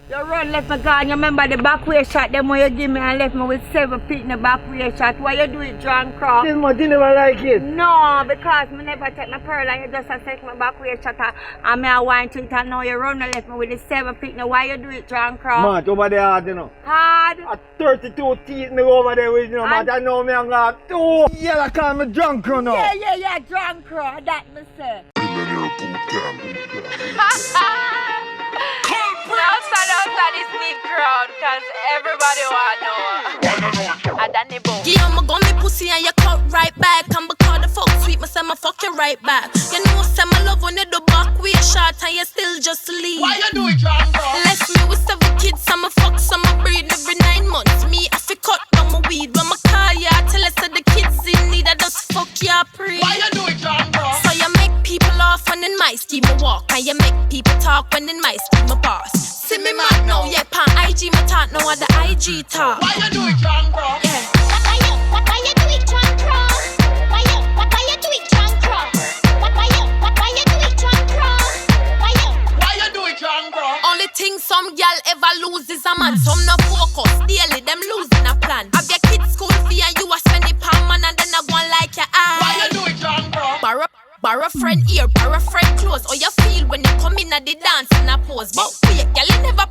You run left me gone, you remember the back way shot them when you give me and left me with 7 feet in the back way shot. Why you do it, John Croft? This much you never like it? No, because me never take my pearl and you just take my back way shot and me a wine to it and now you run and left me with the 7 feet. Now why you do it, John Croft? Man, over there hard, you know. Hard? At 32 teeth me over there with you, man. I know me and got 2. Yeah, I call me drunk, you know. Yeah, John Croft, that me say. Outside this big crowd, cause everybody want know. Daniboo. Yeah, I'ma go me pussy and you cut right back. And because the fuck sweet, me say me fuck you right back. You know, say my love when you do back way shot and you still just leave. Why you do it, John Bro? Left me with 7 kids, and me fuck some me breed every 9 months. Me, I fi cut down my weed. When me call ya, I tell you say the kids in need, I just fuck ya pre. Why you do it, John Bro? So you make people laugh when in my scheme me walk, and you make people talk when in my scheme me pass. See me mad now, yeah, pan IG me talk, now at the IG talk. Why you do it, John Bro? Yeah. Why you do it, John Cross? Why you do it, John Cross? Why you do it, John Cross? Why you do it, John Bro? Only thing some gal ever lose is a man. Some no focus, daily them losing a plan. Have your kids school fee and you a spend it per man and then I go on like your eye. Why you do it, John Bro? Borrow friend ear, borrow friend clothes. Or you feel when you come in at the dance and a pose. But wait, gal you never